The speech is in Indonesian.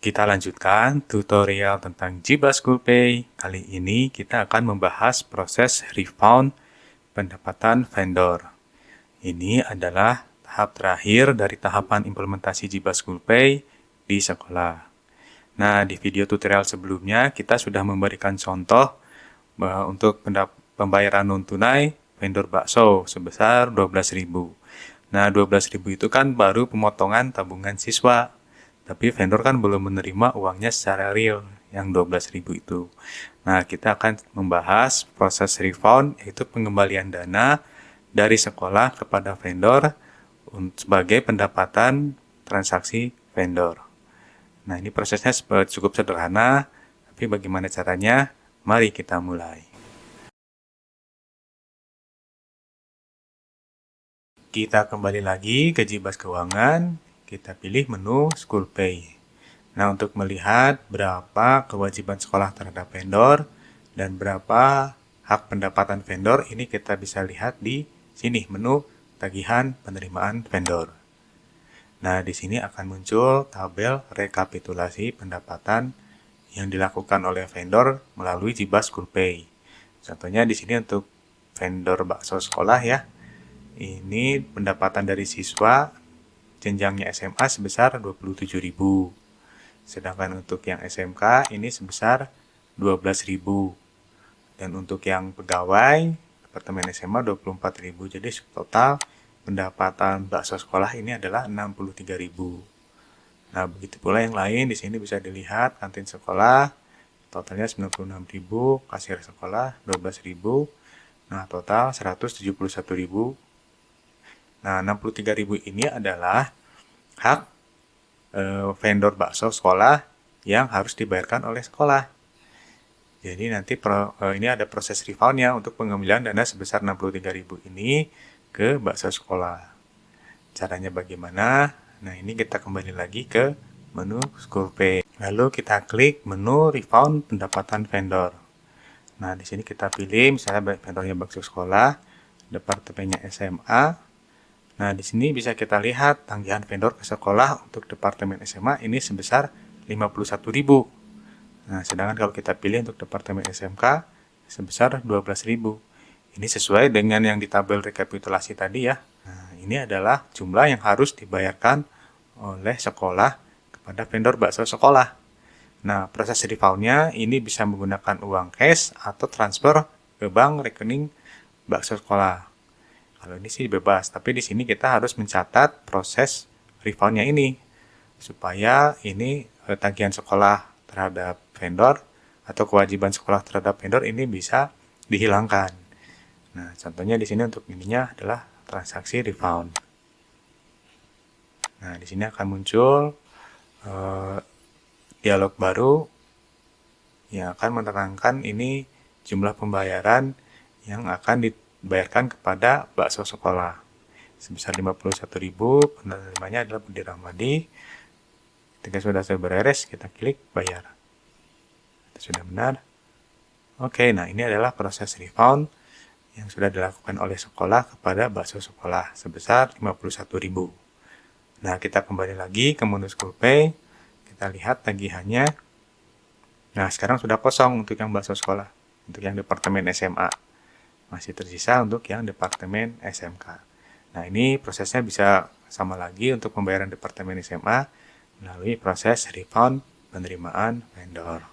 Kita lanjutkan tutorial tentang Jiba School Pay. Kali ini kita akan membahas proses refund pendapatan vendor. Ini adalah tahap terakhir dari tahapan implementasi Jiba School Pay di sekolah. Nah, di video tutorial sebelumnya kita sudah memberikan contoh bahwa untuk pembayaran non-tunai vendor bakso sebesar 12.000. Nah, 12.000 itu kan baru pemotongan tabungan siswa. Tapi vendor kan belum menerima uangnya secara real, yang 12.000 itu. Nah, kita akan membahas proses refund, yaitu pengembalian dana dari sekolah kepada vendor sebagai pendapatan transaksi vendor. Nah, ini prosesnya cukup sederhana, tapi bagaimana caranya? Mari kita mulai. Kita kembali lagi ke Jibas Keuangan. Kita pilih menu School Pay. Nah, untuk melihat berapa kewajiban sekolah terhadap vendor dan berapa hak pendapatan vendor, ini kita bisa lihat di sini, menu tagihan penerimaan vendor. Nah, di sini akan muncul tabel rekapitulasi pendapatan yang dilakukan oleh vendor melalui Jibas School Pay. Contohnya di sini untuk vendor bakso sekolah ya. Ini pendapatan dari siswa jenjangnya SMA sebesar 27.000. Sedangkan untuk yang SMK ini sebesar 12.000. Dan untuk yang pegawai departemen SMA 24.000. Jadi total pendapatan bakso sekolah ini adalah 63.000. Nah, begitu pula yang lain di sini bisa dilihat kantin sekolah totalnya 96.000, kasir sekolah 12.000. Nah, total 171.000. Nah, 63.000 ini adalah hak vendor bakso sekolah yang harus dibayarkan oleh sekolah. Jadi nanti ini ada proses refundnya untuk pengembalian dana sebesar 63.000 ini ke bakso sekolah. Caranya bagaimana? Nah, ini kita kembali lagi ke menu School Pay. Lalu kita klik menu refund pendapatan vendor. Nah, di sini kita pilih misalnya vendornya bakso sekolah, departemennya SMA. Nah, di sini bisa kita lihat tanggihan vendor ke sekolah untuk departemen SMA ini sebesar 51.000. Nah, sedangkan kalau kita pilih untuk departemen SMK sebesar 12.000. Ini sesuai dengan yang di tabel rekapitulasi tadi ya. Nah, ini adalah jumlah yang harus dibayarkan oleh sekolah kepada vendor bakso sekolah. Nah, proses refundnya ini bisa menggunakan uang cash atau transfer ke bank rekening bakso sekolah. Kalau ini sih bebas, tapi di sini kita harus mencatat proses refundnya ini supaya ini tagihan sekolah terhadap vendor atau kewajiban sekolah terhadap vendor ini bisa dihilangkan. Nah, contohnya di sini untuk ininya adalah transaksi refund. Nah, di sini akan muncul dialog baru yang akan menerangkan ini jumlah pembayaran yang akan dibayarkan kepada bakso sekolah sebesar 51.000. Penerimanya adalah Budi Ramadi. Ketika sudah beres, kita klik bayar. Itu sudah benar. Oke, nah ini adalah proses refund yang sudah dilakukan oleh sekolah kepada bakso sekolah sebesar 51.000. Nah, kita kembali lagi ke menu School Pay. Kita lihat tagihannya. Nah, sekarang sudah kosong untuk yang bakso sekolah. Untuk yang departemen SMA. Masih tersisa untuk yang departemen SMK. Nah, ini prosesnya bisa sama lagi untuk pembayaran departemen SMA melalui proses refund penerimaan vendor.